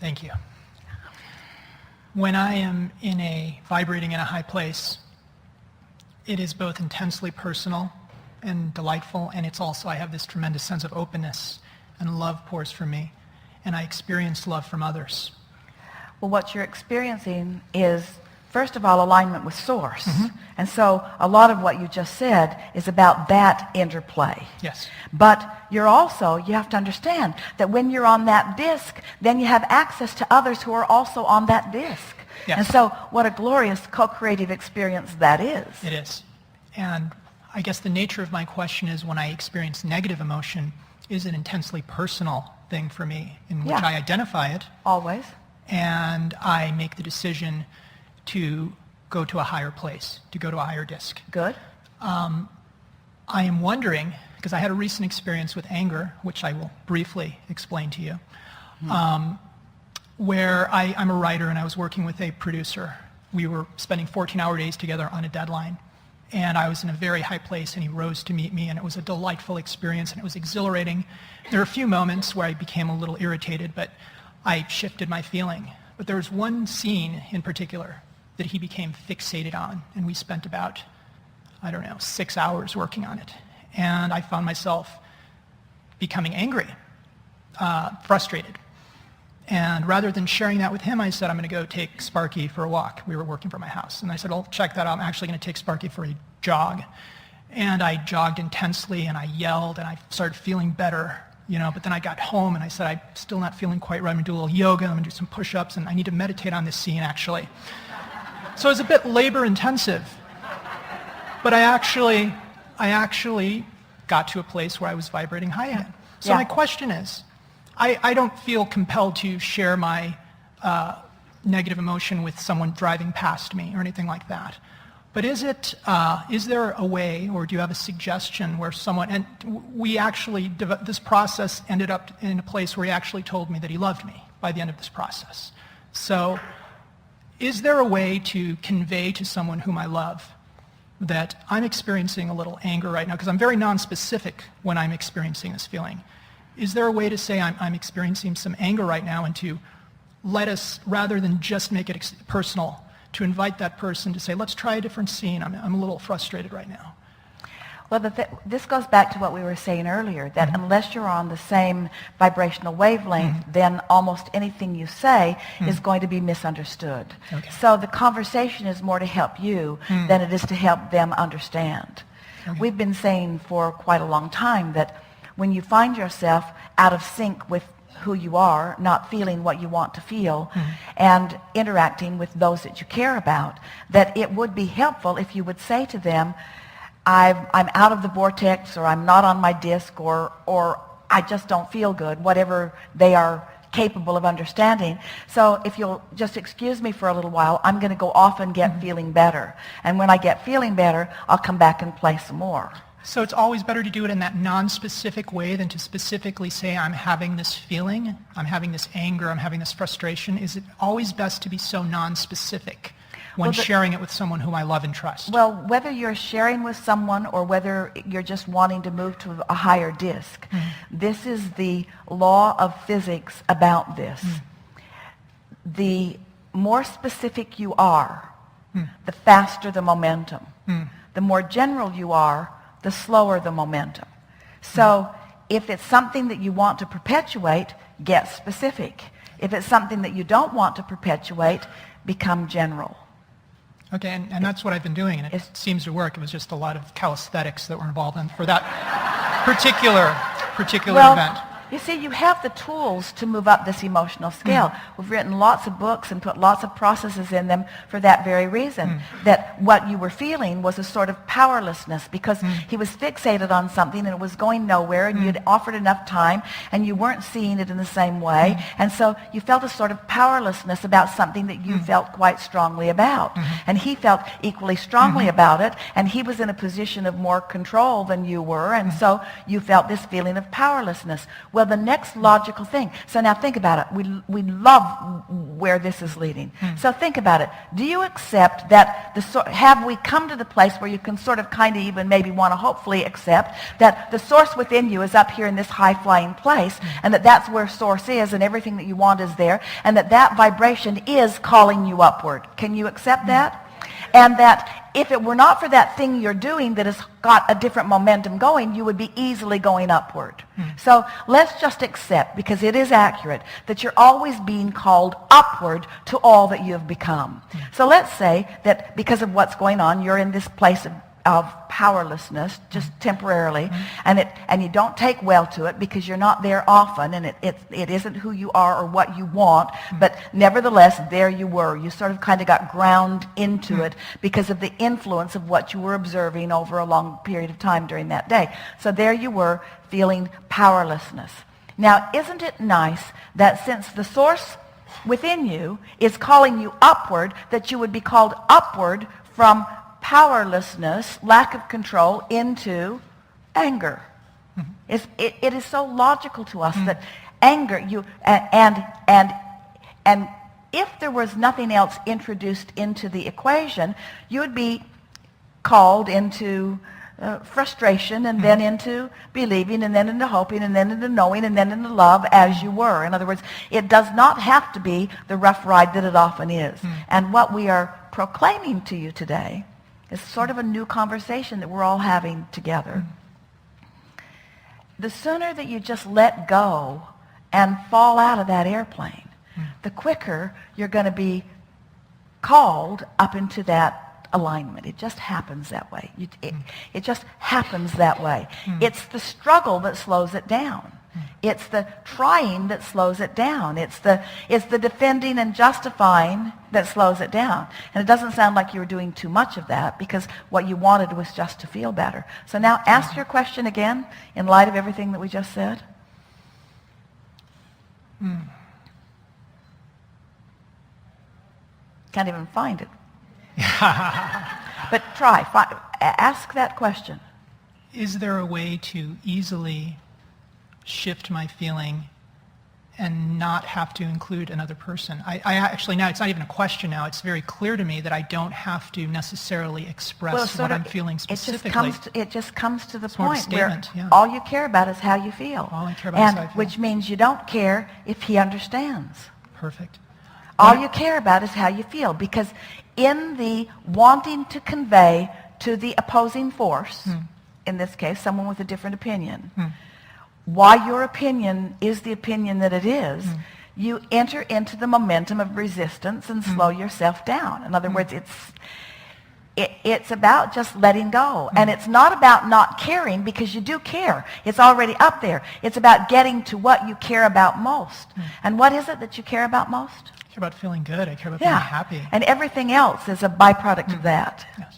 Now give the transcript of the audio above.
Thank you. When I am vibrating in a high place, it is both intensely personal and delightful, and it's also, I have this tremendous sense of openness, and love pours from me, and I experience love from others. Well, what you're experiencing is, first of all, alignment with Source. Mm-hmm. And so a lot of what you just said is about that interplay. Yes. But you have to understand that when you're on that disc, then you have access to others who are also on that disc. Yes. And so what a glorious co-creative experience that is. It is. And I guess the nature of my question is, when I experience negative emotion, is an intensely personal thing for me in which I identify it. Always. And I make the decision to go to a higher place, to go to a higher disc. Good. I am wondering, because I had a recent experience with anger, which I will briefly explain to you, where I'm a writer and I was working with a producer. We were spending 14-hour days together on a deadline, and I was in a very high place, and he rose to meet me, and it was a delightful experience, and it was exhilarating. There were a few moments where I became a little irritated, but I shifted my feeling. But there was one scene in particular that he became fixated on, and we spent about, 6 hours working on it. And I found myself becoming angry, frustrated. And rather than sharing that with him, I said, I'm going to go take Sparky for a walk. We were working from my house. And I said, well, check that out. I'm actually going to take Sparky for a jog. And I jogged intensely, and I yelled, and I started feeling better, but then I got home, and I said, I'm still not feeling quite right. I'm going to do a little yoga. I'm going to do some push-ups, and I need to meditate on this scene, actually. So it was a bit labor-intensive. But I actually got to a place where I was vibrating high again. So my question is, I don't feel compelled to share my negative emotion with someone driving past me or anything like that. But is there a way, or do you have a suggestion where someone, and we actually, this process ended up in a place where he actually told me that he loved me by the end of this process. So is there a way to convey to someone whom I love that I'm experiencing a little anger right now, because I'm very nonspecific when I'm experiencing this feeling. Is there a way to say I'm experiencing some anger right now, and to let us, rather than just make it personal, to invite that person to say, let's try a different scene. I'm a little frustrated right now. Well, this goes back to what we were saying earlier, that unless you're on the same vibrational wavelength, then almost anything you say is going to be misunderstood. Okay. So the conversation is more to help you than it is to help them understand. Okay. We've been saying for quite a long time that when you find yourself out of sync with who you are, not feeling what you want to feel, and interacting with those that you care about, that it would be helpful if you would say to them, I'm out of the vortex, or I'm not on my disc, or I just don't feel good, whatever they are capable of understanding. So if you'll just excuse me for a little while, I'm going to go off and get feeling better. And when I get feeling better, I'll come back and play some more. So it's always better to do it in that non-specific way than to specifically say, I'm having this feeling, I'm having this anger, I'm having this frustration. Is it always best to be so non-specific when sharing it with someone whom I love and trust? Well, whether you're sharing with someone or whether you're just wanting to move to a higher disc, this is the law of physics about this. The more specific you are, the faster the momentum. The more general you are, the slower the momentum. So if it's something that you want to perpetuate, get specific. If it's something that you don't want to perpetuate, become general. Okay, and that's what I've been doing, and it seems to work. It was just a lot of calisthenics that were involved in for that particular event. You see, you have the tools to move up this emotional scale. We've written lots of books and put lots of processes in them for that very reason, that what you were feeling was a sort of powerlessness because he was fixated on something and it was going nowhere, and you'd offered enough time and you weren't seeing it in the same way, and so you felt a sort of powerlessness about something that you felt quite strongly about. And he felt equally strongly about it, and he was in a position of more control than you were, and so you felt this feeling of powerlessness. Well, the next logical thing, so now think about it. We love where this is leading. So think about it. Do you accept that have we come to the place where you can sort of kind of even maybe want to hopefully accept that the source within you is up here in this high-flying place, and that that's where source is, and everything that you want is there, and that that vibration is calling you upward? Can you accept that? And that if it were not for that thing you're doing that has got a different momentum going, you would be easily going upward. So let's just accept, because it is accurate, that you're always being called upward to all that you have become. So let's say that because of what's going on, you're in this place of powerlessness, just temporarily, and you don't take well to it because you're not there often, and it isn't who you are or what you want, but nevertheless, there you were. You sort of kind of got ground into it because of the influence of what you were observing over a long period of time during that day. So there you were, feeling powerlessness. Now, isn't it nice that since the source within you is calling you upward, that you would be called upward from powerlessness, lack of control, into anger? It is so logical to us that anger, and if there was nothing else introduced into the equation, you would be called into frustration, and then into believing, and then into hoping, and then into knowing, and then into love, as you were. In other words, it does not have to be the rough ride that it often is. And what we are proclaiming to you today is sort of a new conversation that we're all having together. The sooner that you just let go and fall out of that airplane, the quicker you're going to be called up into that alignment. It just happens that way. It just happens that way. It's the struggle that slows it down. It's the trying that slows it down. It's the defending and justifying that slows it down. And it doesn't sound like you were doing too much of that, because what you wanted was just to feel better. So now ask your question again in light of everything that we just said. Can't even find it. But try. Ask that question. Is there a way to easily shift my feeling and not have to include another person? I actually, now it's not even a question now. It's very clear to me that I don't have to necessarily express what I'm feeling specifically. It just comes to the It's more of a point where statement, all you care about is how you feel. All I care about is how I feel. Which means you don't care if he understands. Perfect. All you care about is how you feel, because in the wanting to convey to the opposing force, in this case, someone with a different opinion, why your opinion is the opinion that it is, you enter into the momentum of resistance and slow yourself down. In other words, it's about just letting go. And it's not about not caring, because you do care. It's already up there. It's about getting to what you care about most. And what is it that you care about most? I care about feeling good. I care about being happy. And everything else is a byproduct of that. Yes.